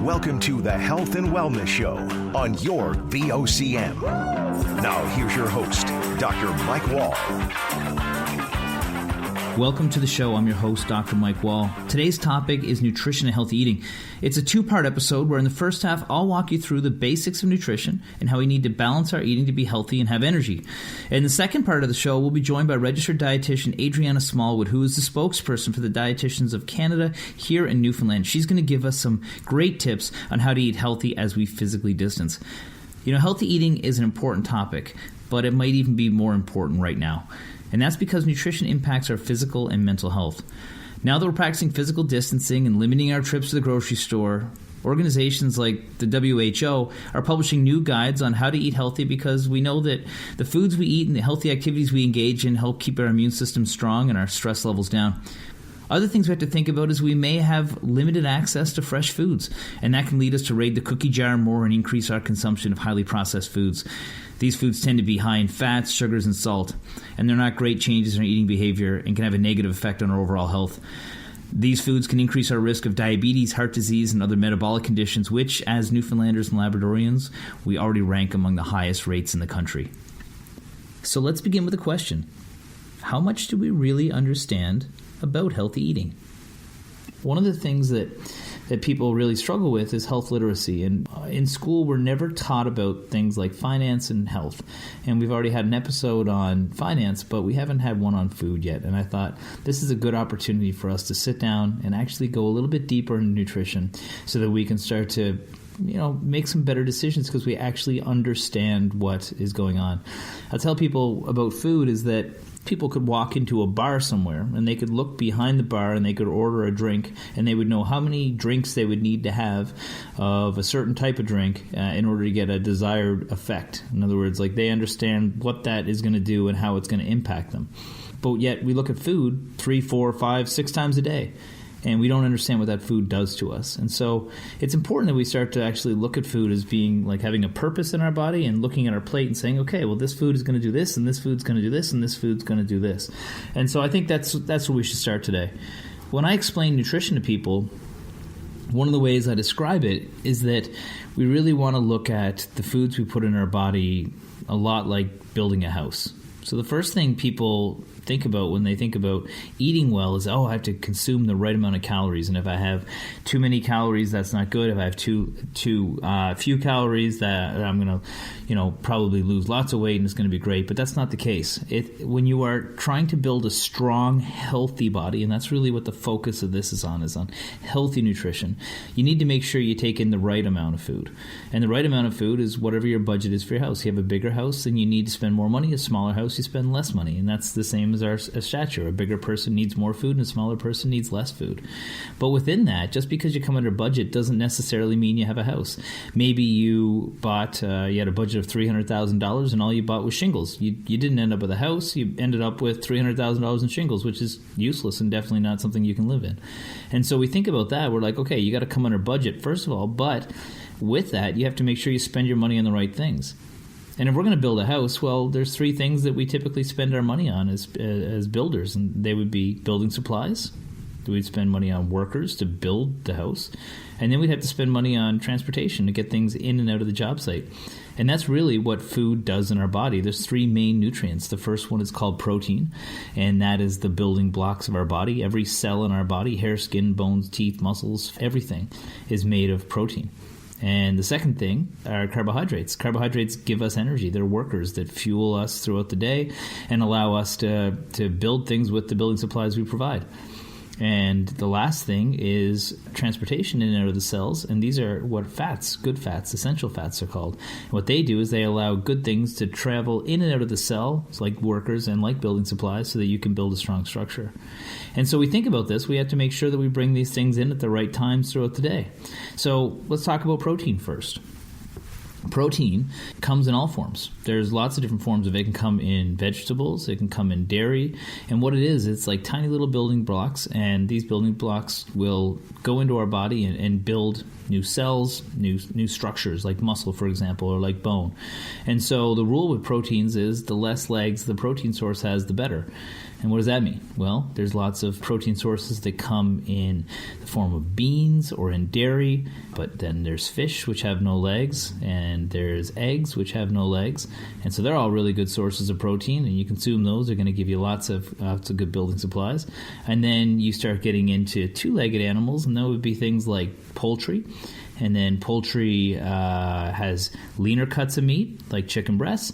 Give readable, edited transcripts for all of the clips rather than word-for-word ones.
Welcome to the Health and Wellness Show on your VOCM. Now, here's your host, Dr. Mike Wall. Welcome to the show. I'm your host, Dr. Mike Wall. Today's topic is nutrition and healthy eating. It's a two-part episode where in the first half, I'll walk you through the basics of nutrition and how we need to balance our eating to be healthy and have energy. In the second part of the show, we'll be joined by Registered Dietitian Adrianna Smallwood, who is the spokesperson for the Deititians of Canada here in Newfoundland. She's going to give us some great tips on how to eat healthy as we physically distance. You know, healthy eating is an important topic, but it might even be more important right now. And that's because nutrition impacts our physical and mental health. Now that we're practicing physical distancing and limiting our trips to the grocery store, organizations like the WHO are publishing new guides on how to eat healthy because we know that the foods we eat and the healthy activities we engage in help keep our immune system strong and our stress levels down. Other things we have to think about is we may have limited access to fresh foods, and that can lead us to raid the cookie jar more and increase our consumption of highly processed foods. These foods tend to be high in fats, sugars, and salt, and they're not great changes in our eating behavior and can have a negative effect on our overall health. These foods can increase our risk of diabetes, heart disease, and other metabolic conditions, which, as Newfoundlanders and Labradorians, we already rank among the highest rates in the country. So let's begin with a question. How much do we really understand about healthy eating? One of the things that people really struggle with is health literacy. And in school, we're never taught about things like finance and health. And we've already had an episode on finance, but we haven't had one on food yet. And I thought this is a good opportunity for us to sit down and actually go a little bit deeper into nutrition so that we can start to make some better decisions because we actually understand what is going on. I tell people about food is that people could walk into a bar somewhere and they could look behind the bar and they could order a drink and they would know how many drinks they would need to have of a certain type of drink in order to get a desired effect. In other words, like they understand what that is going to do and how it's going to impact them. But yet we look at food 3, 4, 5, 6 times a day. And we don't understand what that food does to us. And so it's important that we start to actually look at food as being like having a purpose in our body and looking at our plate and saying, okay, well, this food is going to do this, and this food's going to do this, and this food's going to do this. And so I think that's where we should start today. When I explain nutrition to people, one of the ways I describe it is that we really want to look at the foods we put in our body a lot like building a house. So the first thing people think about when they think about eating well is, I have to consume the right amount of calories. And if I have too many calories, that's not good. If I have too few calories, that I'm going to, probably lose lots of weight and it's going to be great. But that's not the case. When you are trying to build a strong, healthy body, and that's really what the focus of this is on healthy nutrition, you need to make sure you take in the right amount of food. And the right amount of food is whatever your budget is for your house. You have a bigger house, then you need to spend more money. A smaller house, you spend less money. And that's the same as our stature. A bigger person needs more food and a smaller person needs less food. But within that, just because you come under budget doesn't necessarily mean you have a house. Maybe you bought, you had a budget of $300,000 and all you bought was shingles. You didn't end up with a house. You ended up with $300,000 in shingles, which is useless and definitely not something you can live in. And so we think about that. We're like, okay, you got to come under budget first of all, but with that, you have to make sure you spend your money on the right things. And if we're going to build a house, well, there's 3 things that we typically spend our money on as builders, and they would be building supplies. We'd spend money on workers to build the house, and then we'd have to spend money on transportation to get things in and out of the job site. And that's really what food does in our body. There's 3 main nutrients. The first one is called protein, and that is the building blocks of our body. Every cell in our body, hair, skin, bones, teeth, muscles, everything is made of protein. And the second thing are carbohydrates. Carbohydrates give us energy. They're workers that fuel us throughout the day and allow us to build things with the building supplies we provide. And the last thing is transportation in and out of the cells, and these are what fats, good fats, essential fats are called. And what they do is they allow good things to travel in and out of the cell, like workers and like building supplies, so that you can build a strong structure. And so we think about this, we have to make sure that we bring these things in at the right times throughout the day. So let's talk about protein first. Protein comes in all forms. There's lots of different forms of it. It can come in vegetables, it can come in dairy, and what it is, it's like tiny little building blocks, and these building blocks will go into our body and build new cells, new structures, like muscle, for example, or like bone. And so the rule with proteins is the less legs the protein source has, the better. And what does that mean? Well, there's lots of protein sources that come in the form of beans or in dairy, but then there's fish, which have no legs, and there's eggs, which have no legs. And so they're all really good sources of protein, and you consume those. They're going to give you lots of good building supplies. And then you start getting into two-legged animals, and that would be things like poultry. And then poultry has leaner cuts of meat, like chicken breasts,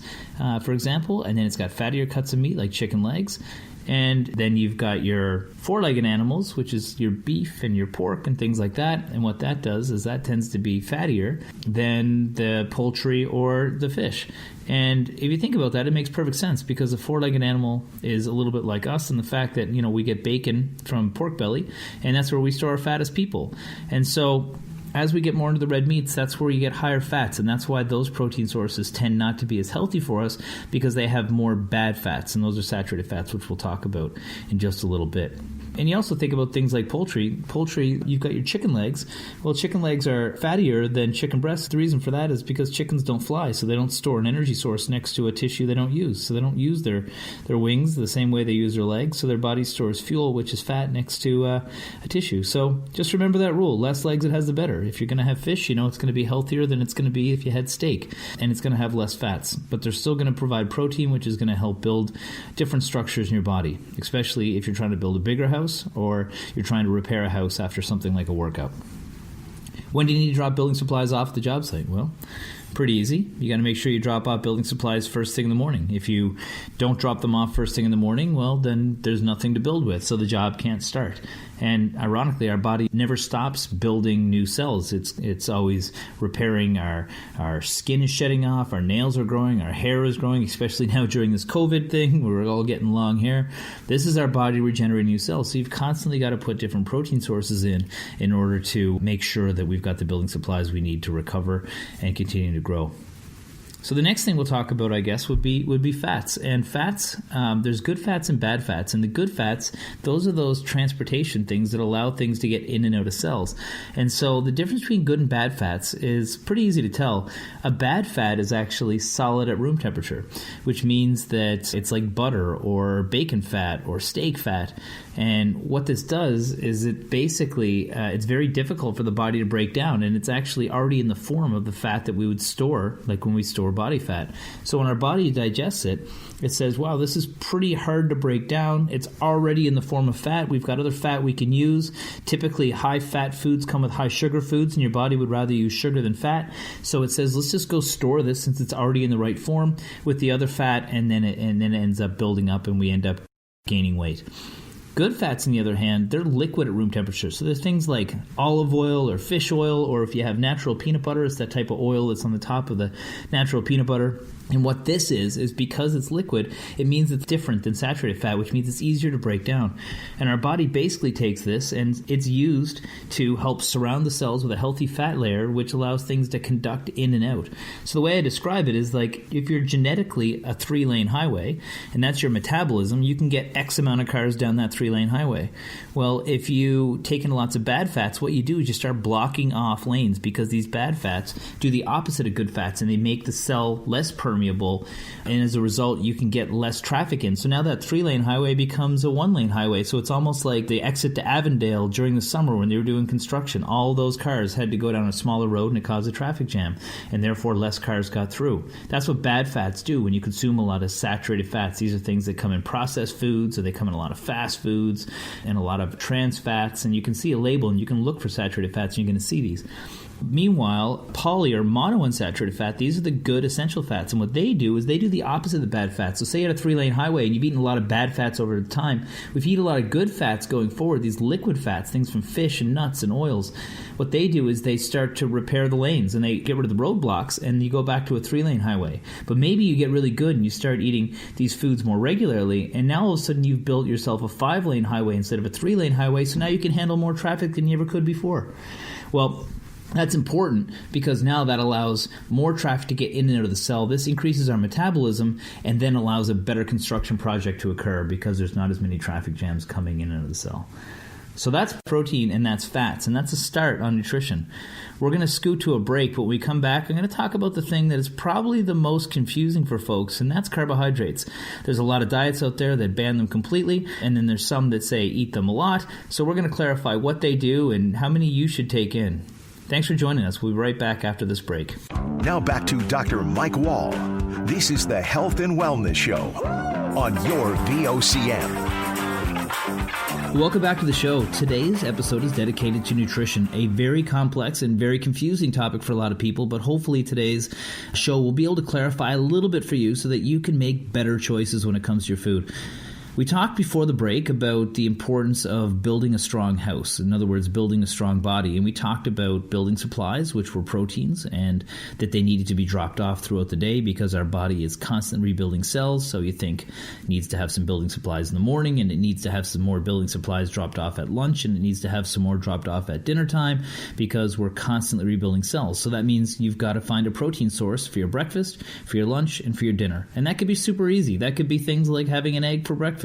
for example. And then it's got fattier cuts of meat, like chicken legs. And then you've got your four-legged animals, which is your beef and your pork and things like that. And what that does is that tends to be fattier than the poultry or the fish. And if you think about that, it makes perfect sense, because a four-legged animal is a little bit like us in the fact that, we get bacon from pork belly, and that's where we store our fat as people. And so as we get more into the red meats, that's where you get higher fats, and that's why those protein sources tend not to be as healthy for us, because they have more bad fats, and those are saturated fats, which we'll talk about in just a little bit. And you also think about things like poultry. Poultry, you've got your chicken legs. Well, chicken legs are fattier than chicken breasts. The reason for that is because chickens don't fly, so they don't store an energy source next to a tissue they don't use. So they don't use their wings the same way they use their legs, so their body stores fuel, which is fat, next to a tissue. So just remember that rule. Less legs it has, the better. If you're going to have fish, it's going to be healthier than it's going to be if you had steak, and it's going to have less fats. But they're still going to provide protein, which is going to help build different structures in your body, especially if you're trying to build a bigger house or you're trying to repair a house after something like a workout. When do you need to drop building supplies off the job site? Well, pretty easy. You got to make sure you drop off building supplies first thing in the morning. If you don't drop them off first thing in the morning, well, then there's nothing to build with, so the job can't start. And ironically, our body never stops building new cells. It's always repairing. Our skin is shedding off, our nails are growing, our hair is growing, especially now during this COVID thing where we're all getting long hair. This is our body regenerating new cells. So you've constantly got to put different protein sources in order to make sure that we've got the building supplies we need to recover and continue to grow. So the next thing we'll talk about, I guess, would be fats. And fats, there's good fats and bad fats. And the good fats, those are those transportation things that allow things to get in and out of cells. And so the difference between good and bad fats is pretty easy to tell. A bad fat is actually solid at room temperature, which means that it's like butter or bacon fat or steak fat. And what this does is it basically, it's very difficult for the body to break down, and it's actually already in the form of the fat that we would store, like when we store body fat. So when our body digests it, it says, wow, this is pretty hard to break down. It's already in the form of fat. We've got other fat we can use. Typically, high-fat foods come with high-sugar foods, and your body would rather use sugar than fat. So it says, let's just go store this since it's already in the right form with the other fat, and then it ends up building up, and we end up gaining weight. Good fats, on the other hand, they're liquid at room temperature. So there's things like olive oil or fish oil, or if you have natural peanut butter, it's that type of oil that's on the top of the natural peanut butter. And what this is because it's liquid, it means it's different than saturated fat, which means it's easier to break down. And our body basically takes this and it's used to help surround the cells with a healthy fat layer, which allows things to conduct in and out. So the way I describe it is like if you're genetically a 3-lane highway, and that's your metabolism, you can get X amount of cars down that 3-lane highway. Well, if you take in lots of bad fats, what you do is you start blocking off lanes, because these bad fats do the opposite of good fats, and they make the cell less permeable, and as a result you can get less traffic in. So now that 3-lane highway becomes a 1-lane highway. So it's almost like the exit to Avondale during the summer when they were doing construction. All those cars had to go down a smaller road, and it caused a traffic jam, and therefore less cars got through. That's what bad fats do when you consume a lot of saturated fats. These are things that come in processed foods, or they come in a lot of fast foods and a lot of trans fats, and you can see a label and you can look for saturated fats and you're going to see these. Meanwhile, poly or monounsaturated fat, these are the good essential fats. And what they do is they do the opposite of the bad fats. So say you had a 3-lane highway and you've eaten a lot of bad fats over time. If you eat a lot of good fats going forward, these liquid fats, things from fish and nuts and oils, what they do is they start to repair the lanes and they get rid of the roadblocks, and you go back to a 3-lane highway. But maybe you get really good and you start eating these foods more regularly, and now all of a sudden you've built yourself a 5-lane highway instead of a 3-lane highway, so now you can handle more traffic than you ever could before. Well, that's important because now that allows more traffic to get in and out of the cell. This increases our metabolism and then allows a better construction project to occur because there's not as many traffic jams coming in and out of the cell. So that's protein and that's fats, and that's a start on nutrition. We're going to scoot to a break, but when we come back, I'm going to talk about the thing that is probably the most confusing for folks, and that's carbohydrates. There's a lot of diets out there that ban them completely, and then there's some that say eat them a lot. So we're going to clarify what they do and how many you should take in. Thanks for joining us. We'll be right back after this break. Now back to Dr. Mike Wall. This is the Health and Wellness Show on your VOCM. Welcome back to the show. Today's episode is dedicated to nutrition, a very complex and very confusing topic for a lot of people, but hopefully today's show will be able to clarify a little bit for you so that you can make better choices when it comes to your food. We talked before the break about the importance of building a strong house, in other words, building a strong body, and we talked about building supplies, which were proteins, and that they needed to be dropped off throughout the day because our body is constantly rebuilding cells, so you think it needs to have some building supplies in the morning, and it needs to have some more building supplies dropped off at lunch, and it needs to have some more dropped off at dinner time because we're constantly rebuilding cells. So that means you've got to find a protein source for your breakfast, for your lunch, and for your dinner. And that could be super easy. That could be things like having an egg for breakfast,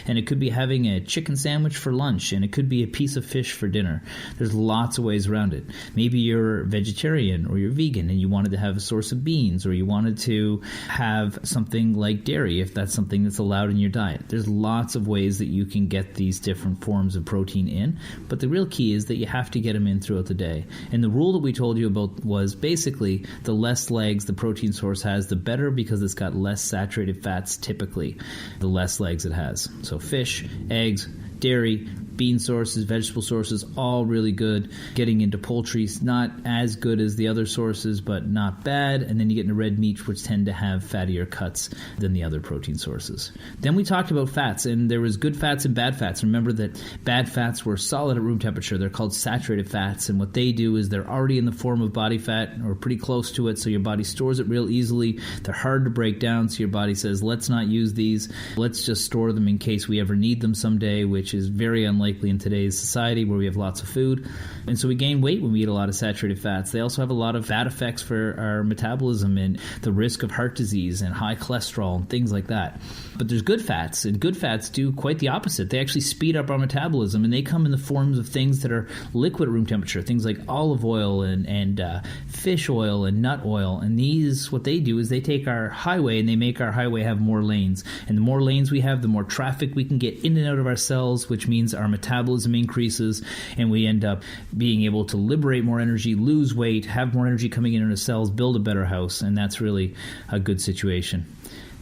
and it could be having a chicken sandwich for lunch, and it could be a piece of fish for dinner. There's lots of ways around it. Maybe you're vegetarian or you're vegan and you wanted to have a source of beans, or you wanted to have something like dairy if that's something that's allowed in your diet. There's lots of ways that you can get these different forms of protein in, but the real key is that you have to get them in throughout the day. And the rule that we told you about was basically the less legs the protein source has, the better, because it's got less saturated fats typically, the less legs it has. So fish, eggs, dairy, bean sources, vegetable sources, all really good. Getting into poultry, not as good as the other sources, but not bad. And then you get into red meat, which tend to have fattier cuts than the other protein sources. Then we talked about fats, and there was good fats and bad fats. Remember that bad fats were solid at room temperature. They're called saturated fats, and what they do is they're already in the form of body fat or pretty close to it, so your body stores it real easily. They're hard to break down, so your body says, let's not use these. Let's just store them in case we ever need them someday, which is very unlikely in today's society where we have lots of food. And so we gain weight when we eat a lot of saturated fats. They also have a lot of bad effects for our metabolism and the risk of heart disease and high cholesterol and things like that. But there's good fats, and good fats do quite the opposite. They actually speed up our metabolism, and they come in the forms of things that are liquid at room temperature, things like olive oil and fish oil and nut oil. And these, what they do is they take our highway and they make our highway have more lanes. And the more lanes we have, the more traffic we can get in and out of our cells, which means our metabolism increases, and we end up being able to liberate more energy, lose weight, have more energy coming into the cells, build a better house, and that's really a good situation.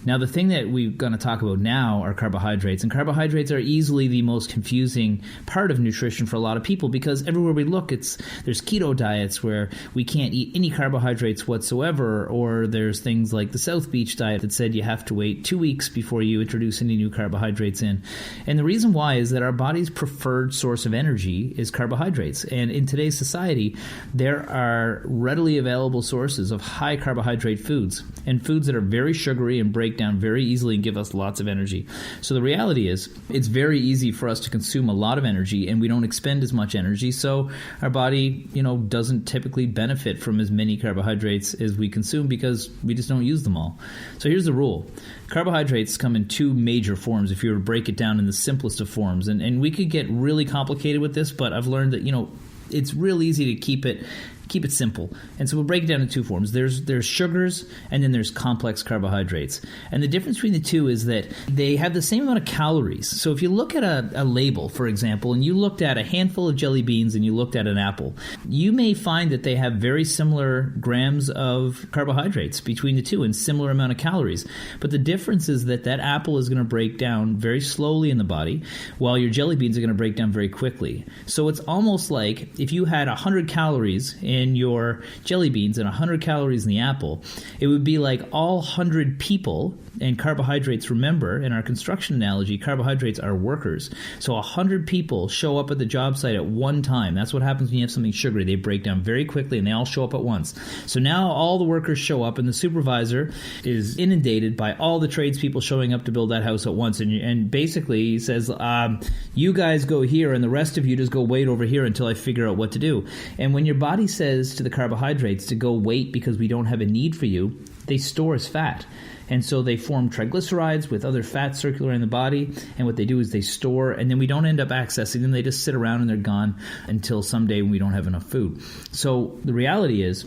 Now, the thing that we're going to talk about now are carbohydrates, and carbohydrates are easily the most confusing part of nutrition for a lot of people because everywhere we look, there's keto diets where we can't eat any carbohydrates whatsoever, or there's things like the South Beach diet that said you have to wait 2 weeks before you introduce any new carbohydrates in. And the reason why is that our body's preferred source of energy is carbohydrates, and in today's society, there are readily available sources of high carbohydrate foods, and foods that are very sugary and break down very easily and give us lots of energy. So the reality is it's very easy for us to consume a lot of energy, and we don't expend as much energy, so our body, doesn't typically benefit from as many carbohydrates as we consume because we just don't use them all. So here's the rule. Carbohydrates come in two major forms if you were to break it down in the simplest of forms. And we could get really complicated with this, but I've learned that, it's real easy to keep it simple. And so we'll break it down in two forms. There's sugars, and then there's complex carbohydrates. And the difference between the two is that they have the same amount of calories. So if you look at a label, for example, and you looked at a handful of jelly beans and you looked at an apple, you may find that they have very similar grams of carbohydrates between the two and similar amount of calories. But the difference is that apple is going to break down very slowly in the body, while your jelly beans are going to break down very quickly. So it's almost like if you had 100 calories in your jelly beans and 100 calories in the apple, it would be like all 100 people. And carbohydrates, remember, in our construction analogy, carbohydrates are workers. So 100 people show up at the job site at one time. That's what happens when you have something sugary. They break down very quickly and they all show up at once. So now all the workers show up and the supervisor is inundated by all the tradespeople showing up to build that house at once. And basically he says, you guys go here and the rest of you just go wait over here until I figure out what to do. And when your body says to the carbohydrates to go wait because we don't have a need for you, they store as fat. And so they form triglycerides with other fats circulating in the body, and what they do is they store, and then we don't end up accessing them. They just sit around and they're gone until someday when we don't have enough food. So the reality is,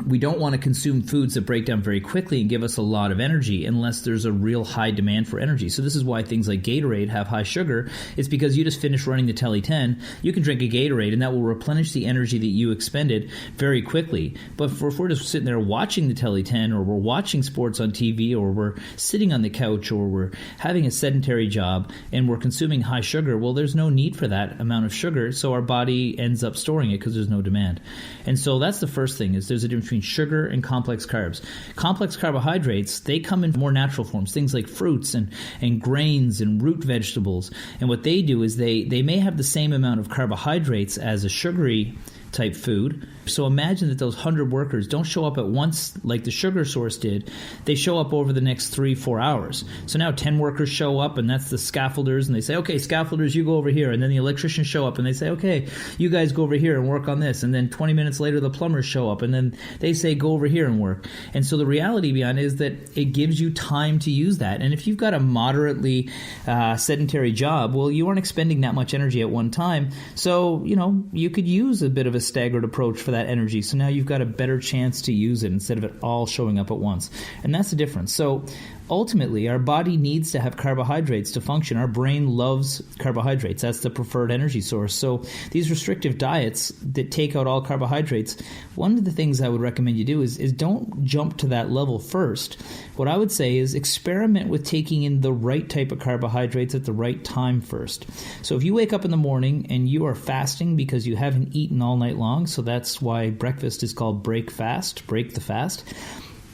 we don't want to consume foods that break down very quickly and give us a lot of energy unless there's a real high demand for energy. So this is why things like Gatorade have high sugar. It's because you just finished running the Tele 10, you can drink a Gatorade and that will replenish the energy that you expended very quickly. But if we're just sitting there watching the Tele 10, or we're watching sports on TV, or we're sitting on the couch, or we're having a sedentary job and we're consuming high sugar, well, there's no need for that amount of sugar, so our body ends up storing it because there's no demand. And so that's the first thing, is there's a difference between sugar and complex carbs. Complex carbohydrates, they come in more natural forms, things like fruits and grains and root vegetables. And what they do is they may have the same amount of carbohydrates as a sugary type food. So imagine that those 100 workers don't show up at once like the sugar source did. They show up over the next 3-4 hours. So now 10 workers show up, and that's the scaffolders, and they say, okay, scaffolders, you go over here. And then the electricians show up and they say, okay, you guys go over here and work on this. And then 20 minutes later, the plumbers show up and then they say, go over here and work. And so the reality behind it is that it gives you time to use that. And if you've got a moderately sedentary job, well, you aren't expending that much energy at one time. So, you could use a bit of a staggered approach for that energy. So now you've got a better chance to use it instead of it all showing up at once. And that's the difference. So ultimately, our body needs to have carbohydrates to function. Our brain loves carbohydrates. That's the preferred energy source. So these restrictive diets that take out all carbohydrates, one of the things I would recommend you do is don't jump to that level first. What I would say is experiment with taking in the right type of carbohydrates at the right time first. So if you wake up in the morning and you are fasting because you haven't eaten all night long, so that's why breakfast is called break the fast,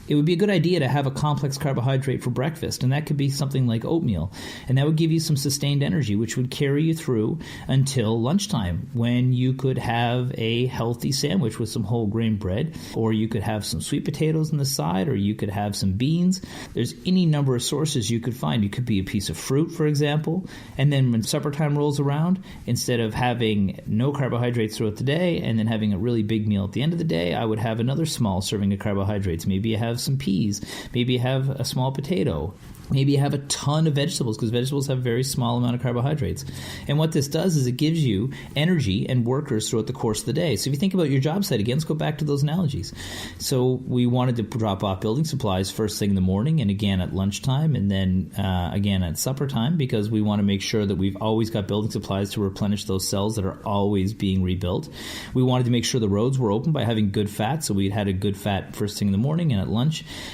it would be a good idea to have a complex carbohydrate for breakfast, and that could be something like oatmeal. And that would give you some sustained energy, which would carry you through until lunchtime, when you could have a healthy sandwich with some whole grain bread, or you could have some sweet potatoes on the side, or you could have some beans. There's any number of sources you could find. You could be a piece of fruit, for example, and then when supper time rolls around, instead of having no carbohydrates throughout the day and then having a really big meal at the end of the day, I would have another small serving of carbohydrates. Maybe you have some peas, maybe you have a small potato, maybe you have a ton of vegetables, because vegetables have a very small amount of carbohydrates. And what this does is it gives you energy and workers throughout the course of the day. So if you think about your job site again, let's go back to those analogies. So we wanted to drop off building supplies first thing in the morning, and again at lunchtime, and then again at supper time, because we want to make sure that we've always got building supplies to replenish those cells that are always being rebuilt. We wanted to make sure the roads were open by having good fat, so we had a good fat first thing in the morning and at lunch,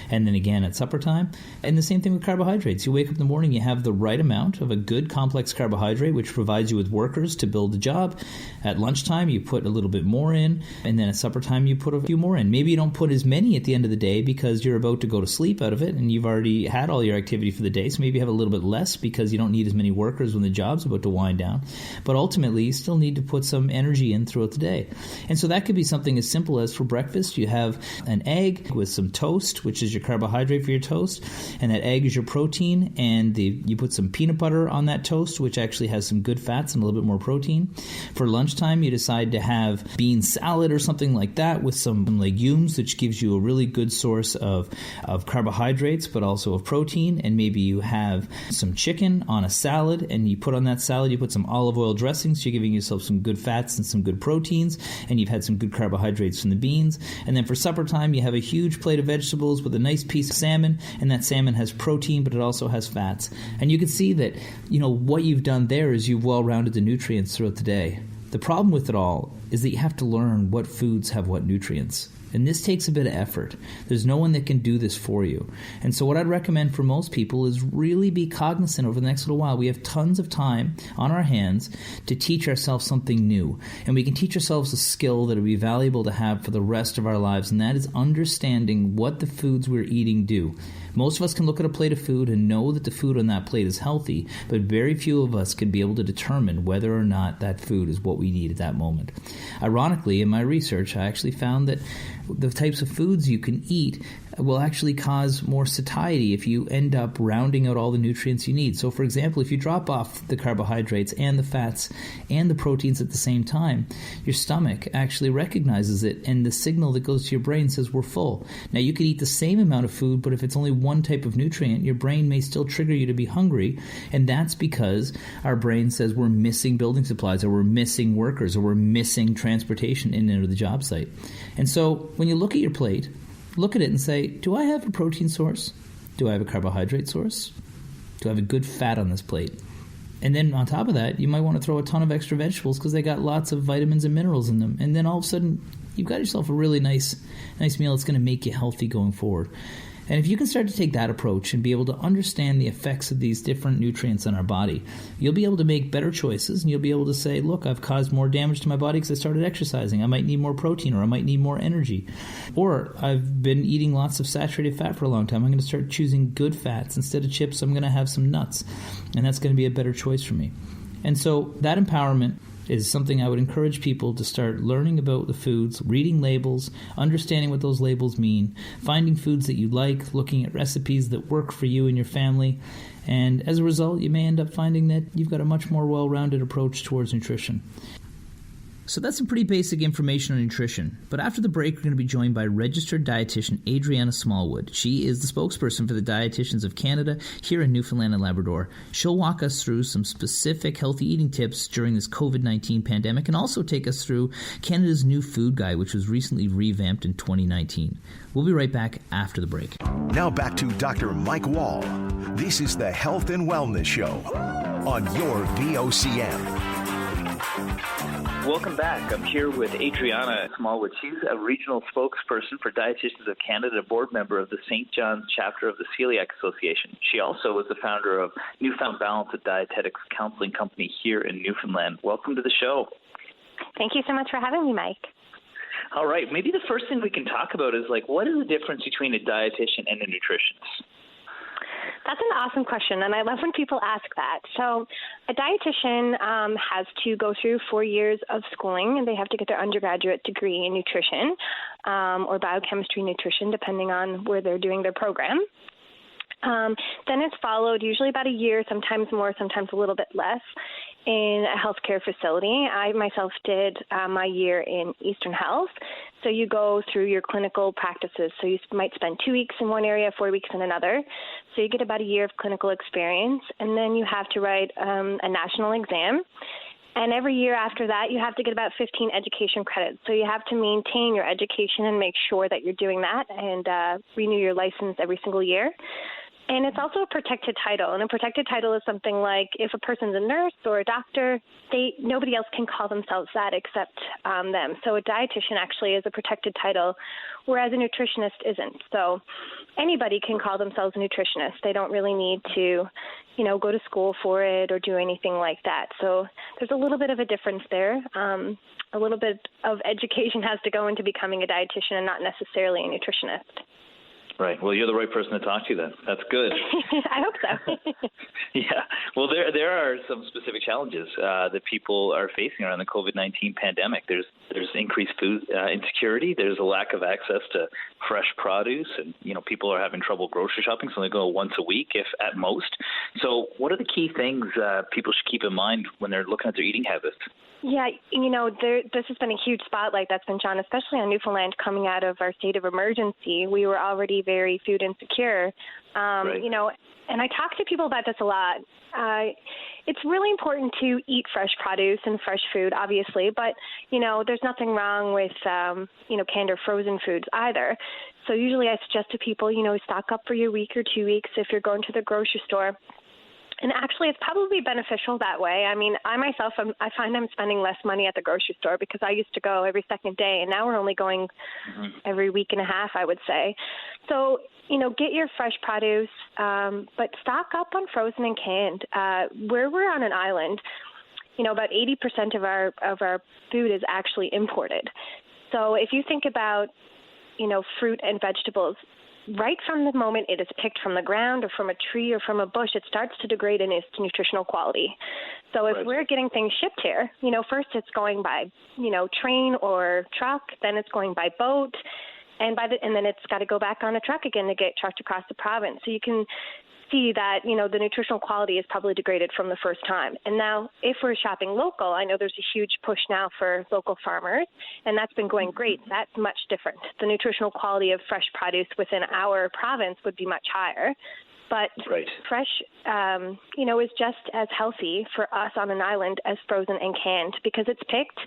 and then again at supper time. And the same thing with carbohydrates. You wake up in the morning, you have the right amount of a good complex carbohydrate, which provides you with workers to build the job. At lunchtime, you put a little bit more in, and then at supper time, you put a few more in. Maybe you don't put as many at the end of the day because you're about to go to sleep out of it, and you've already had all your activity for the day, so maybe you have a little bit less because you don't need as many workers when the job's about to wind down. But ultimately, you still need to put some energy in throughout the day. And so that could be something as simple as for breakfast, you have an egg with some toast, which is your carbohydrate for your toast, and that egg is your protein, and you put some peanut butter on that toast, which actually has some good fats and a little bit more protein. For lunchtime, you decide to have bean salad or something like that with some legumes, which gives you a really good source of carbohydrates, but also of protein. And maybe you have some chicken on a salad, and you put on that salad, you put some olive oil dressing, so you're giving yourself some good fats and some good proteins, and you've had some good carbohydrates from the beans. And then for supper time, you have a huge plate of vegetables with a nice piece of salmon, and that salmon has protein, but it also has fats. And you can see that, what you've done there is you've well-rounded the nutrients throughout the day. The problem with it all is that you have to learn what foods have what nutrients. And this takes a bit of effort. There's no one that can do this for you. And so what I'd recommend for most people is really be cognizant over the next little while. We have tons of time on our hands to teach ourselves something new. And we can teach ourselves a skill that would be valuable to have for the rest of our lives, and that is understanding what the foods we're eating do. Most of us can look at a plate of food and know that the food on that plate is healthy, but very few of us can be able to determine whether or not that food is what we need at that moment. Ironically, in my research, I actually found that the types of foods you can eat will actually cause more satiety if you end up rounding out all the nutrients you need. So, for example, if you drop off the carbohydrates and the fats and the proteins at the same time, your stomach actually recognizes it, and the signal that goes to your brain says we're full. Now, you could eat the same amount of food, but if it's only one type of nutrient, your brain may still trigger you to be hungry, and that's because our brain says we're missing building supplies, or we're missing workers, or we're missing transportation in and out of the job site. And so when you look at your plate, look at it and say, do I have a protein source? Do I have a carbohydrate source? Do I have a good fat on this plate? And then on top of that, you might want to throw a ton of extra vegetables because they got lots of vitamins and minerals in them. And then all of a sudden, you've got yourself a really nice meal that's going to make you healthy going forward. And if you can start to take that approach and be able to understand the effects of these different nutrients in our body, you'll be able to make better choices, and you'll be able to say, look, I've caused more damage to my body because I started exercising. I might need more protein, or I might need more energy. Or I've been eating lots of saturated fat for a long time. I'm going to start choosing good fats. Instead of chips, I'm going to have some nuts. And that's going to be a better choice for me. And so that empowerment is something I would encourage people to start learning about the foods, reading labels, understanding what those labels mean, finding foods that you like, looking at recipes that work for you and your family. And as a result, you may end up finding that you've got a much more well-rounded approach towards nutrition. So that's some pretty basic information on nutrition. But after the break, we're going to be joined by Registered Dietitian Adrianna Smallwood. She is the spokesperson for the Deititians of Canada here in Newfoundland and Labrador. She'll walk us through some specific healthy eating tips during this COVID-19 pandemic, and also take us through Canada's new food guide, which was recently revamped in 2019. We'll be right back after the break. Now back to Dr. Mike Wall. This is the Health and Wellness Show on your VOCM. Welcome back. I'm here with Adrianna Smallwood. She's a regional spokesperson for Deititians of Canada, a board member of the St. John's chapter of the Celiac Association. She also was the founder of Newfound Balance, a dietetics counseling company here in Newfoundland. Welcome to the show. Thank you so much for having me, Mike. All right. Maybe the first thing we can talk about is, what is the difference between a dietitian and a nutritionist? That's an awesome question, and I love when people ask that. So a dietitian has to go through 4 years of schooling, and they have to get their undergraduate degree in nutrition or biochemistry nutrition, depending on where they're doing their program. Then it's followed usually about a year, sometimes more, sometimes a little bit less, in a healthcare facility. I myself did my year in Eastern Health. So you go through your clinical practices. So you might spend 2 weeks in one area, 4 weeks in another. So you get about a year of clinical experience. And then you have to write a national exam. And every year after that, you have to get about 15 education credits. So you have to maintain your education and make sure that you're doing that, and renew your license every single year. And it's also a protected title. And a protected title is something like if a person's a nurse or a doctor, nobody else can call themselves that except them. So a dietitian actually is a protected title, whereas a nutritionist isn't. So anybody can call themselves a nutritionist. They don't really need to, go to school for it or do anything like that. So there's a little bit of a difference there. A little bit of education has to go into becoming a dietitian and not necessarily a nutritionist. Right. Well, you're the right person to talk to then. That's good. I hope so. Yeah. Well, there are some specific challenges that people are facing around the COVID-19 pandemic. There's increased food insecurity. There's a lack of access to fresh produce, and people are having trouble grocery shopping, so they go once a week, if at most. So, what are the key things people should keep in mind when they're looking at their eating habits? Yeah, this has been a huge spotlight that's been shone, especially on Newfoundland coming out of our state of emergency. We were already very food insecure, right. And I talk to people about this a lot. It's really important to eat fresh produce and fresh food, obviously, but, there's nothing wrong with, canned or frozen foods either. So usually I suggest to people, stock up for your week or 2 weeks if you're going to the grocery store. And actually, it's probably beneficial that way. I mean, I myself, I find I'm spending less money at the grocery store because I used to go every second day, and now we're only going every week and a half, I would say. So, get your fresh produce, but stock up on frozen and canned. Where we're on an island, about 80% of our food is actually imported. So if you think about, fruit and vegetables, right from the moment it is picked from the ground or from a tree or from a bush, it starts to degrade in its nutritional quality. So if we're getting things shipped here, first it's going by, train or truck, then it's going by boat, and then it's got to go back on a truck again to get trucked across the province. So you can see that, the nutritional quality is probably degraded from the first time. And now if we're shopping local, I know there's a huge push now for local farmers, and that's been going great. That's much different. The nutritional quality of fresh produce within our province would be much higher. But fresh, is just as healthy for us on an island as frozen and canned, because it's picked,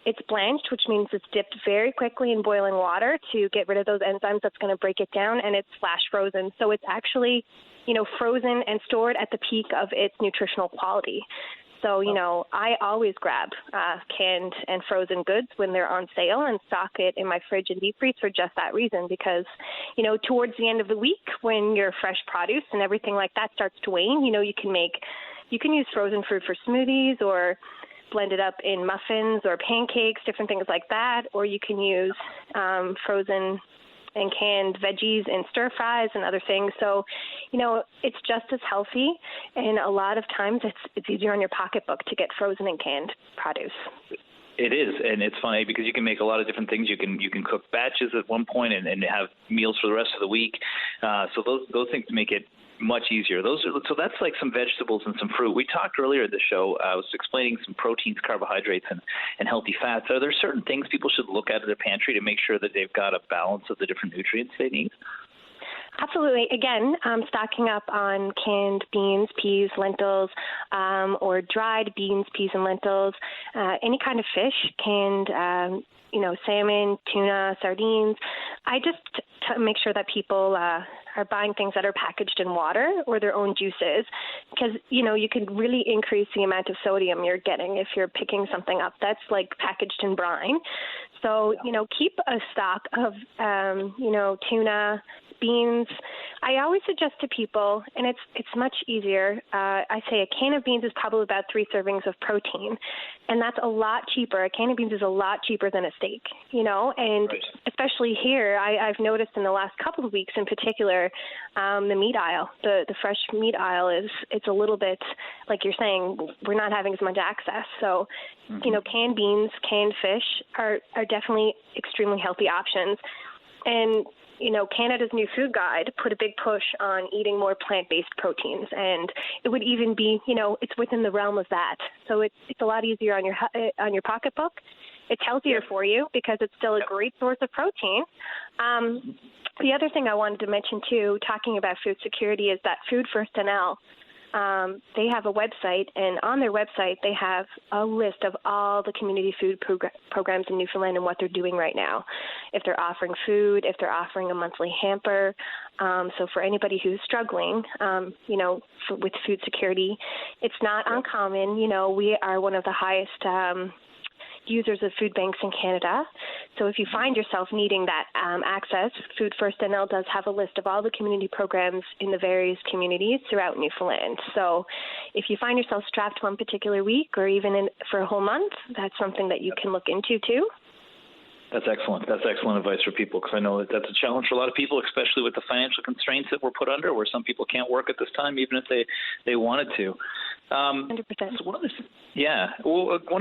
it's blanched, which means it's dipped very quickly in boiling water to get rid of those enzymes that's going to break it down, and it's flash frozen. So it's actually, frozen and stored at the peak of its nutritional quality. So, I always grab canned and frozen goods when they're on sale and stock it in my fridge and deep freeze for just that reason, because, towards the end of the week when your fresh produce and everything like that starts to wane, you can use frozen fruit for smoothies or blend it up in muffins or pancakes, different things like that, or you can use frozen and canned veggies in stir fries and other things. So, it's just as healthy, and a lot of times it's easier on your pocketbook to get frozen and canned produce. It is, and it's funny because you can make a lot of different things. You can cook batches at one point and have meals for the rest of the week. So those things make it much easier. So that's like some vegetables and some fruit. We talked earlier in the show, I was explaining some proteins, carbohydrates, and healthy fats. Are there certain things people should look at in their pantry to make sure that they've got a balance of the different nutrients they need? Absolutely. Again, stocking up on canned beans, peas, lentils, or dried beans, peas, and lentils, any kind of fish, canned, salmon, tuna, sardines. I just make sure that people are buying things that are packaged in water or their own juices, because, you can really increase the amount of sodium you're getting if you're picking something up that's like packaged in brine. So, keep a stock of, tuna, beans. I always suggest to people, and it's much easier. I say a can of beans is probably about 3 servings of protein, and that's a lot cheaper. A can of beans is a lot cheaper than a steak, and especially here, I've noticed in the last couple of weeks in particular, the meat aisle, the fresh meat aisle it's a little bit, like you're saying, we're not having as much access. So, canned beans, canned fish are definitely extremely healthy options. And Canada's new food guide put a big push on eating more plant-based proteins, and it would even be, it's within the realm of that. So it's a lot easier on your pocketbook. It's healthier for you because it's still a great source of protein. The other thing I wanted to mention too, talking about food security, is that Food First NL. They have a website, and on their website, they have a list of all the community food programs in Newfoundland and what they're doing right now. If they're offering food, if they're offering a monthly hamper. So for anybody who's struggling, with food security, it's not uncommon. We are one of the highest users of food banks in Canada. So if you find yourself needing that access, Food First NL does have a list of all the community programs in the various communities throughout Newfoundland. So if you find yourself strapped one particular week or even for a whole month, that's something that you can look into too. That's excellent. That's excellent advice for people, because I know that that's a challenge for a lot of people, especially with the financial constraints that we're put under, where some people can't work at this time, even if they wanted to. 100%. So one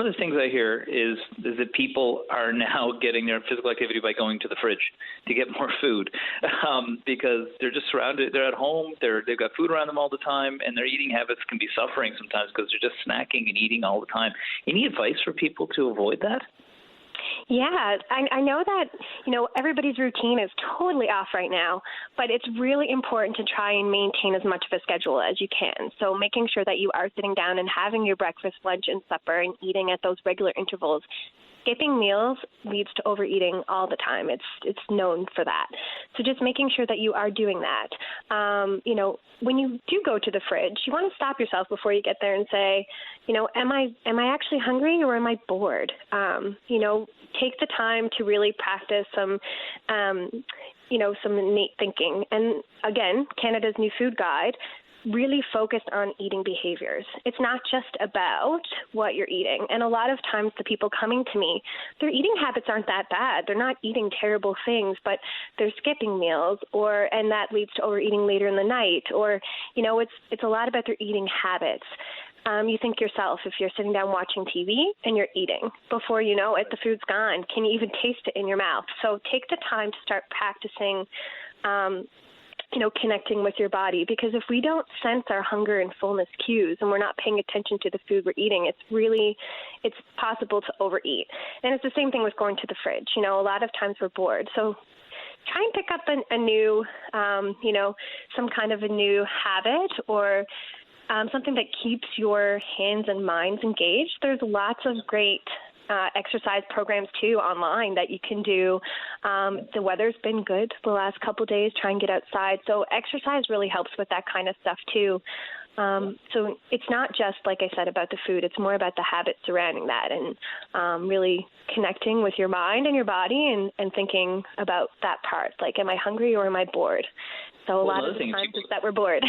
of the things I hear is that people are now getting their physical activity by going to the fridge to get more food, because they're just surrounded. They're at home. They've got food around them all the time, and their eating habits can be suffering sometimes because they're just snacking and eating all the time. Any advice for people to avoid that? Yeah, I know that, everybody's routine is totally off right now, but it's really important to try and maintain as much of a schedule as you can. So making sure that you are sitting down and having your breakfast, lunch, and supper and eating at those regular intervals. Skipping meals leads to overeating all the time. It's known for that. So just making sure that you are doing that. When you do go to the fridge, you want to stop yourself before you get there and say, am I actually hungry or am I bored? Take the time to really practice some innate thinking. And again, Canada's new food guide really focused on eating behaviors. It's not just about what you're eating. And a lot of times the people coming to me, their eating habits aren't that bad. They're not eating terrible things, but they're skipping meals, and that leads to overeating later in the night. Or, it's a lot about their eating habits. You think yourself, if you're sitting down watching TV and you're eating, before you know it, the food's gone. Can you even taste it in your mouth? So take the time to start practicing connecting with your body, because if we don't sense our hunger and fullness cues and we're not paying attention to the food we're eating, it's possible to overeat. And it's the same thing with going to the fridge. A lot of times we're bored. So try and pick up a new, some kind of a new habit or something that keeps your hands and minds engaged. There's lots of great exercise programs too online that you can do. The weather's been good the last couple of days. Try and get outside. So exercise really helps with that kind of stuff too. So it's not just, like I said, about the food. It's more about the habits surrounding that and really connecting with your mind and your body and thinking about that part. Like, am I hungry or am I bored? So a lot of the times it's that we're bored.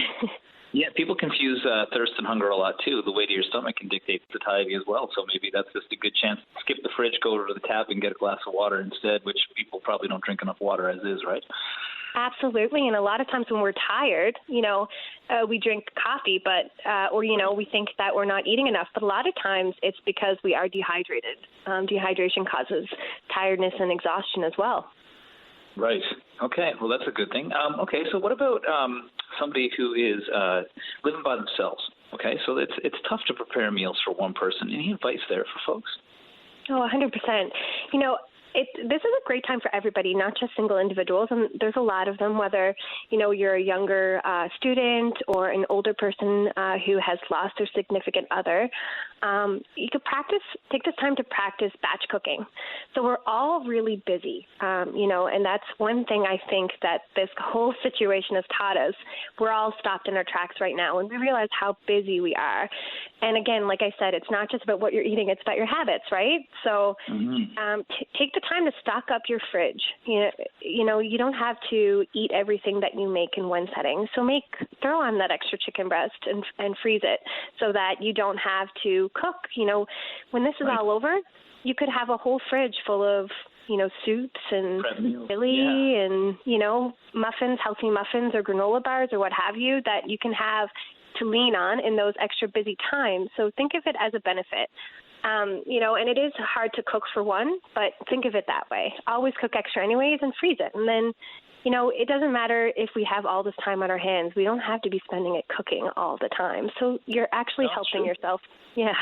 Yeah, people confuse thirst and hunger a lot too. The weight of your stomach can dictate satiety as well. So maybe that's just a good chance to skip the fridge, go over to the tap and get a glass of water instead, which people probably don't drink enough water as is, right? Absolutely. And a lot of times when we're tired, we drink coffee, but we think that we're not eating enough. But a lot of times it's because we are dehydrated. Dehydration causes tiredness and exhaustion as well. Right. Okay. Well, that's a good thing. Okay. So what about somebody who is living by themselves? Okay. So it's tough to prepare meals for one person. Any advice there for folks? Oh, 100%. This is a great time for everybody, not just single individuals. And there's a lot of them, whether, you're a younger student or an older person who has lost their significant other. You could take this time to practice batch cooking. So we're all really busy, and that's one thing I think that this whole situation has taught us. We're all stopped in our tracks right now, and we realize how busy we are. And again, like I said, it's not just about what you're eating, it's about your habits, right? So take the time to stock up your fridge. You don't have to eat everything that you make in one setting. So throw on that extra chicken breast and freeze it so that you don't have to cook. When this is all over, you could have a whole fridge full of soups and chili and muffins, healthy muffins or granola bars or what have you that you can have to lean on in those extra busy times. So think of it as a benefit. And it is hard to cook for one, but think of it that way. Always cook extra anyways and freeze it. And then, it doesn't matter if we have all this time on our hands. We don't have to be spending it cooking all the time. So you're actually helping yourself. Yeah.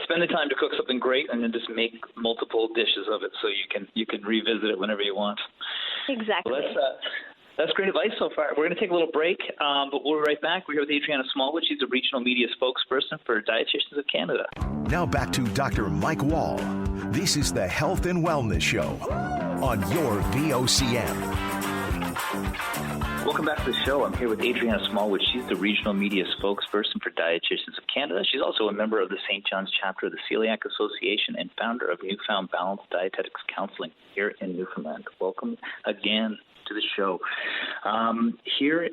Spend the time to cook something great and then just make multiple dishes of it so you can revisit it whenever you want. Exactly. Well, that's great advice so far. We're going to take a little break, but we'll be right back. We're here with Adrianna Smallwood. She's the regional media spokesperson for Deititians of Canada. Now back to Dr. Mike Wall. This is the Health and Wellness Show on your VOCM. Welcome back to the show. I'm here with Adrianna Smallwood. She's the regional media spokesperson for Deititians of Canada. She's also a member of the St. John's chapter of the Celiac Association and founder of Newfoundland Balanced Dietetics Counseling here in Newfoundland. Welcome again to the show. Here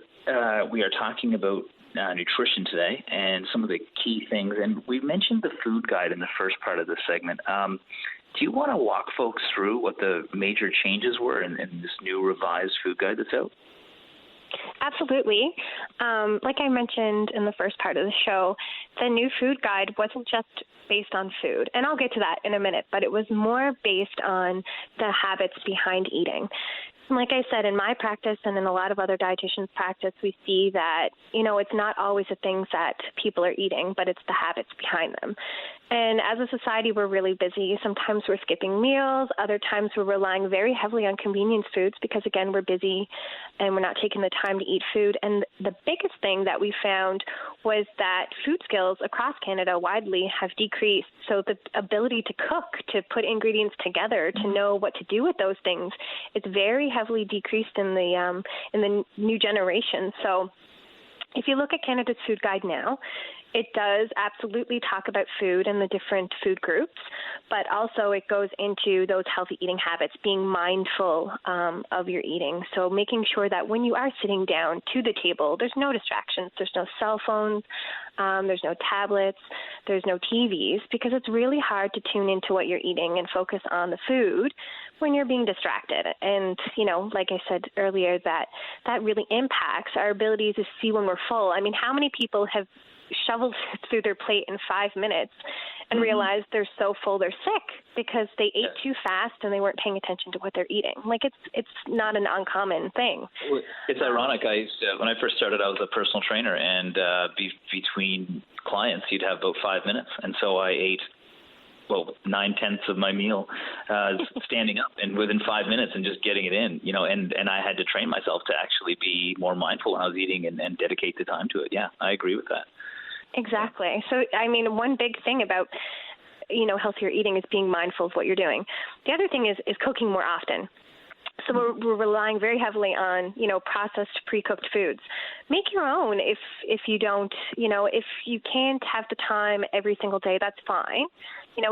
we are talking about nutrition today and some of the key things. And we mentioned the food guide in the first part of the segment. Do you want to walk folks through what the major changes were in this new revised food guide that's out? Absolutely. Like I mentioned in the first part of the show, the new food guide wasn't just based on food, and I'll get to that in a minute, but it was more based on the habits behind eating. Like I said, in my practice and in a lot of other dietitians' practice, we see that, it's not always the things that people are eating, but it's the habits behind them. And as a society, we're really busy. Sometimes we're skipping meals. Other times we're relying very heavily on convenience foods because, again, we're busy and we're not taking the time to eat food. And the biggest thing that we found was that food skills across Canada widely have decreased. So the ability to cook, to put ingredients together, to know what to do with those things, it's very heavily decreased in the new generation. So if you look at Canada's food guide now, it does absolutely talk about food and the different food groups, but also it goes into those healthy eating habits, being mindful of your eating. So making sure that when you are sitting down to the table, there's no distractions. There's no cell phones. There's no tablets. There's no TVs, because it's really hard to tune into what you're eating and focus on the food when you're being distracted. And, like I said earlier, that really impacts our ability to see when we're full. I mean, how many people have shovel through their plate in 5 minutes and realize they're so full they're sick because they ate too fast and they weren't paying attention to what they're eating. Like, it's not an uncommon thing. It's ironic. When I first started, I was a personal trainer, and between clients, you'd have about 5 minutes, and so I ate 9/10 of my meal standing up and within 5 minutes and just getting it in, and I had to train myself to actually be more mindful when I was eating and dedicate the time to it. Yeah, I agree with that. Exactly. So, I mean, one big thing about, healthier eating is being mindful of what you're doing. The other thing is cooking more often. So we're relying very heavily on, processed, pre-cooked foods. Make your own if you don't, if you can't have the time every single day, that's fine.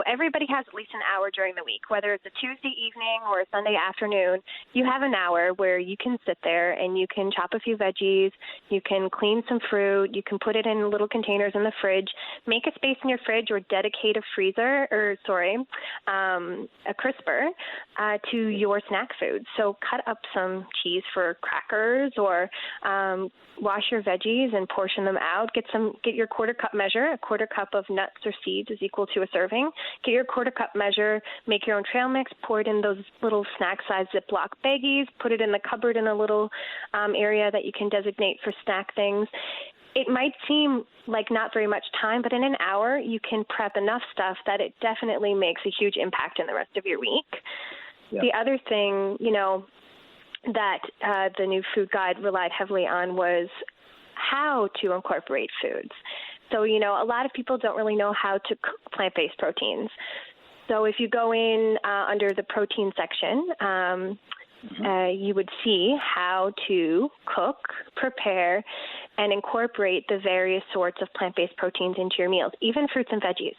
Everybody has at least an hour during the week, whether it's a Tuesday evening or a Sunday afternoon. You have an hour where you can sit there and you can chop a few veggies, you can clean some fruit, you can put it in little containers in the fridge, make a space in your fridge or dedicate a crisper to your snack foods. So cut up some cheese for crackers or wash your veggies and portion them out. Get your quarter cup measure. A quarter cup of nuts or seeds is equal to a serving. Get your quarter cup measure, make your own trail mix, pour it in those little snack-sized Ziploc baggies, put it in the cupboard in a little area that you can designate for snack things. It might seem like not very much time, but in an hour you can prep enough stuff that it definitely makes a huge impact in the rest of your week. Yeah. The other thing, that the new food guide relied heavily on was how to incorporate foods. So, a lot of people don't really know how to cook plant-based proteins. So if you go in under the protein section, you would see how to cook, prepare, and incorporate the various sorts of plant-based proteins into your meals, even fruits and veggies.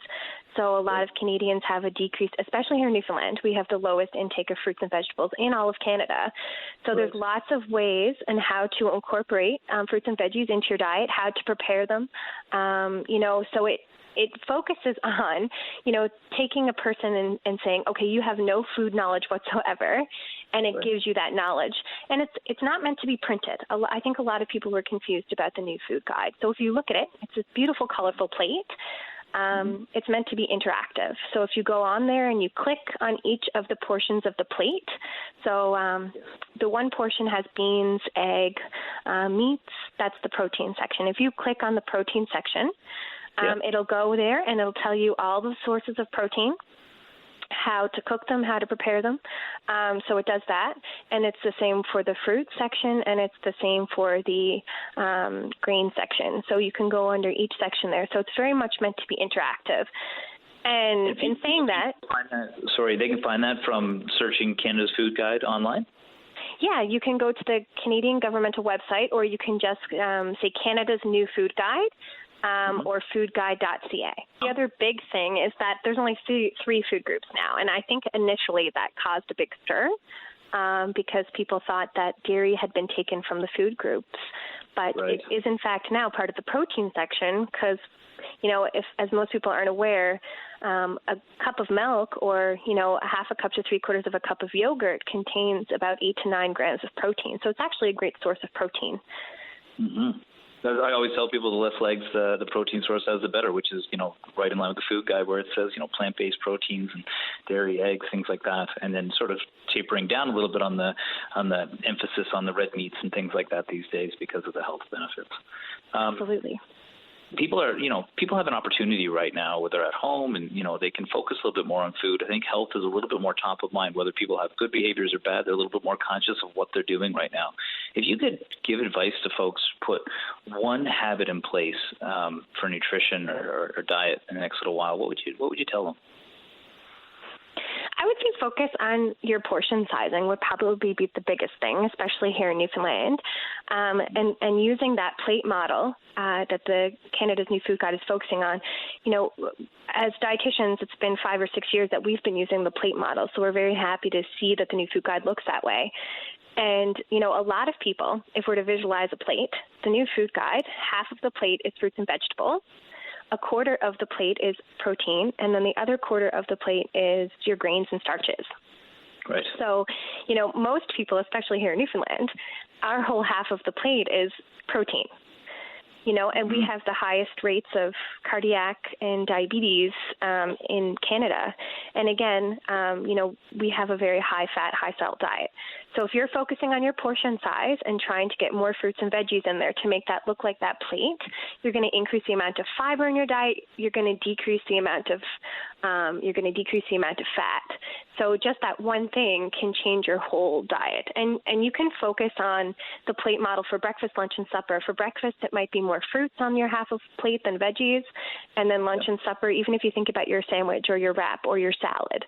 So a lot of Canadians have a decrease, especially here in Newfoundland. We have the lowest intake of fruits and vegetables in all of Canada. So there's lots of ways on how to incorporate fruits and veggies into your diet, how to prepare them. So it focuses on, taking a person and saying, okay, you have no food knowledge whatsoever, and it gives you that knowledge. And it's not meant to be printed. I think a lot of people were confused about the new food guide. So if you look at it, it's this beautiful, colorful plate. It's meant to be interactive. So if you go on there and you click on each of the portions of the plate, so the one portion has beans, egg, meats, that's the protein section. If you click on the protein section, it'll go there and it'll tell you all the sources of protein, how to cook them, how to prepare them. So it does that. And it's the same for the fruit section, and it's the same for the grain section. So you can go under each section there. So it's very much meant to be interactive. And in saying that... they can find that from searching Canada's Food Guide online? Yeah, you can go to the Canadian governmental website, or you can just say Canada's New Food Guide. Or foodguide.ca. The other big thing is that there's only three food groups now, and I think initially that caused a big stir because people thought that dairy had been taken from the food groups, but it is in fact now part of the protein section because, as most people aren't aware, a cup of milk or, a half a cup to 3/4 of a cup of yogurt contains about 8 to 9 grams of protein, so it's actually a great source of protein. Mm-hmm. I always tell people the less legs the protein source has, the better, which is, right in line with the food guide where it says, plant-based proteins and dairy, eggs, things like that, and then sort of tapering down a little bit on the emphasis on the red meats and things like that these days because of the health benefits. Absolutely. People have an opportunity right now where they're at home and, they can focus a little bit more on food. I think health is a little bit more top of mind, whether people have good behaviors or bad. They're a little bit more conscious of what they're doing right now. If you could give advice to folks, put one habit in place for nutrition or diet in the next little while, what would you tell them? I would say focus on your portion sizing would probably be the biggest thing, especially here in Newfoundland. And using that plate model that the Canada's New Food Guide is focusing on, as dietitians, it's been 5 or 6 years that we've been using the plate model. So we're very happy to see that the New Food Guide looks that way. And, a lot of people, if we're to visualize a plate, the New Food Guide, half of the plate is fruits and vegetables. A quarter of the plate is protein, and then the other quarter of the plate is your grains and starches. Right. So, most people, especially here in Newfoundland, our whole half of the plate is protein. and we have the highest rates of cardiac and diabetes in Canada. And again, we have a very high-fat, high-salt diet. So if you're focusing on your portion size and trying to get more fruits and veggies in there to make that look like that plate, you're going to increase the amount of fiber in your diet. You're going to decrease the amount of fat. So just that one thing can change your whole diet. And you can focus on the plate model for breakfast, lunch, and supper. For breakfast, it might be more fruits on your half of plate than veggies. And then lunch and supper, even if you think about your sandwich or your wrap or your salad,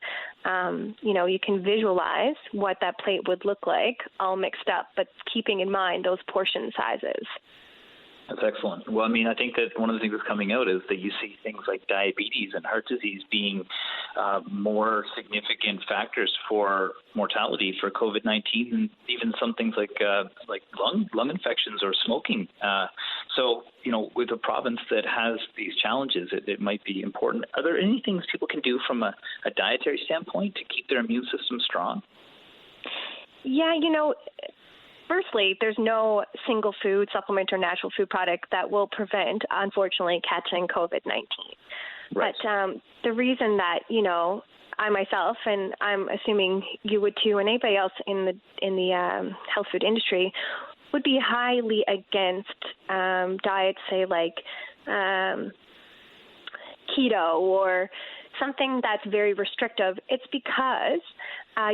you can visualize what that plate would look like all mixed up, but keeping in mind those portion sizes. That's excellent. Well, I think that one of the things that's coming out is that you see things like diabetes and heart disease being more significant factors for mortality for COVID-19, and even some things like lung infections or smoking. So, with a province that has these challenges, it might be important. Are there any things people can do from a dietary standpoint to keep their immune system strong? Yeah, firstly, there's no single food, supplement, or natural food product that will prevent, unfortunately, catching COVID-19. Right. But the reason that, I myself, and I'm assuming you would too, and anybody else in the health food industry, would be highly against diets, say, like keto or something that's very restrictive, it's because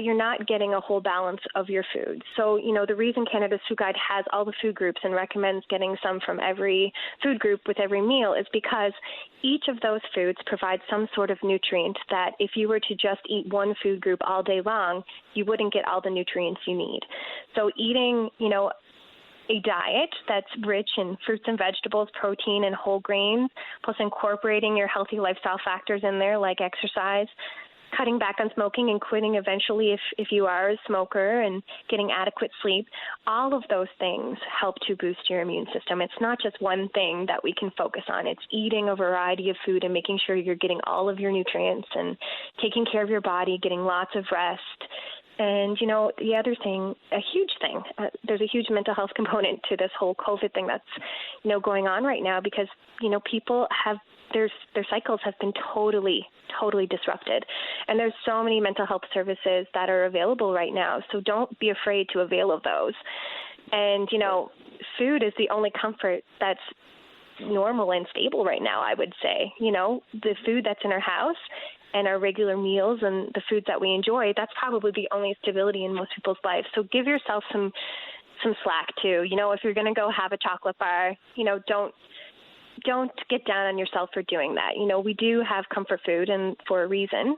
you're not getting a whole balance of your food. So, the reason Canada's Food Guide has all the food groups and recommends getting some from every food group with every meal is because each of those foods provides some sort of nutrient that if you were to just eat one food group all day long, you wouldn't get all the nutrients you need. So eating, a diet that's rich in fruits and vegetables, protein, and whole grains, plus incorporating your healthy lifestyle factors in there like exercise, cutting back on smoking and quitting eventually if you are a smoker, and getting adequate sleep, all of those things help to boost your immune system. It's not just one thing that we can focus on. It's eating a variety of food and making sure you're getting all of your nutrients and taking care of your body, getting lots of rest. And, the other thing, a huge thing, there's a huge mental health component to this whole COVID thing that's, going on right now because, people have their cycles have been totally disrupted. And there's so many mental health services that are available right now. So don't be afraid to avail of those. And, food is the only comfort that's normal and stable right now, I would say. The food that's in our house and our regular meals and the foods that we enjoy, that's probably the only stability in most people's lives. So give yourself some slack too. If you're going to go have a chocolate bar, don't get down on yourself for doing that. We do have comfort food and for a reason.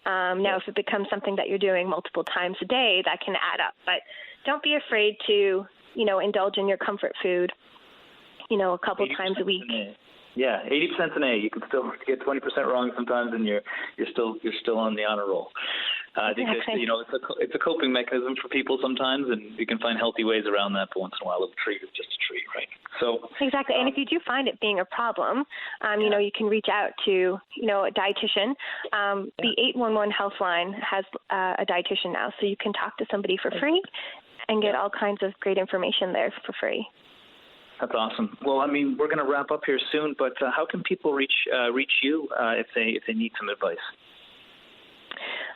Now, if it becomes something that you're doing multiple times a day, that can add up. But don't be afraid to, indulge in your comfort food, a couple times a week. Yeah, 80%'s an A. You can still get 20% wrong sometimes, and you're still on the honor roll. I think that, it's a coping mechanism for people sometimes, and you can find healthy ways around that. But once in a while, a treat is just a treat, right? So exactly. And if you do find it being a problem, you can reach out to a dietitian. The 811 Health Line has a dietitian now, so you can talk to somebody for free and get all kinds of great information there for free. That's awesome. Well, we're going to wrap up here soon, but how can people reach you if they need some advice?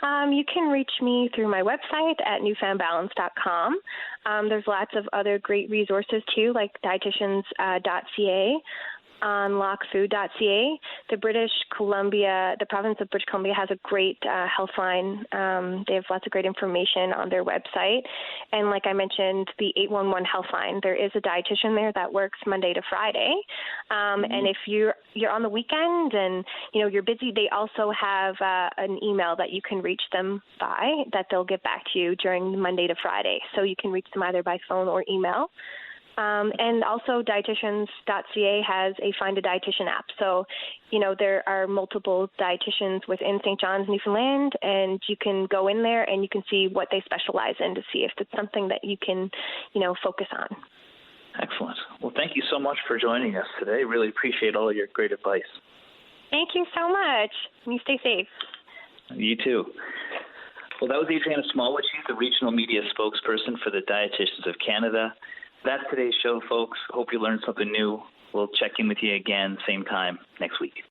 You can reach me through my website at newfoundbalance.com. There's lots of other great resources too, like dietitians.ca. unlockfood.ca. The province of British Columbia has a great health line. They have lots of great information on their website. And like I mentioned, the 811 Health Line, there is a dietitian there that works Monday to Friday. And if you're on the weekend and you're busy, they also have an email that you can reach them by that they'll get back to you during Monday to Friday. So you can reach them either by phone or email. And also dietitians.ca has a Find a Dietitian app. So, there are multiple dietitians within St. John's, Newfoundland, and you can go in there and you can see what they specialize in to see if it's something that you can, focus on. Excellent. Well, thank you so much for joining us today. Really appreciate all of your great advice. Thank you so much. You stay safe. You too. Well, that was Adrianna Smallwood. She's the regional media spokesperson for the Deititians of Canada. That's today's show, folks. Hope you learned something new. we'll check in with you again, same time next week.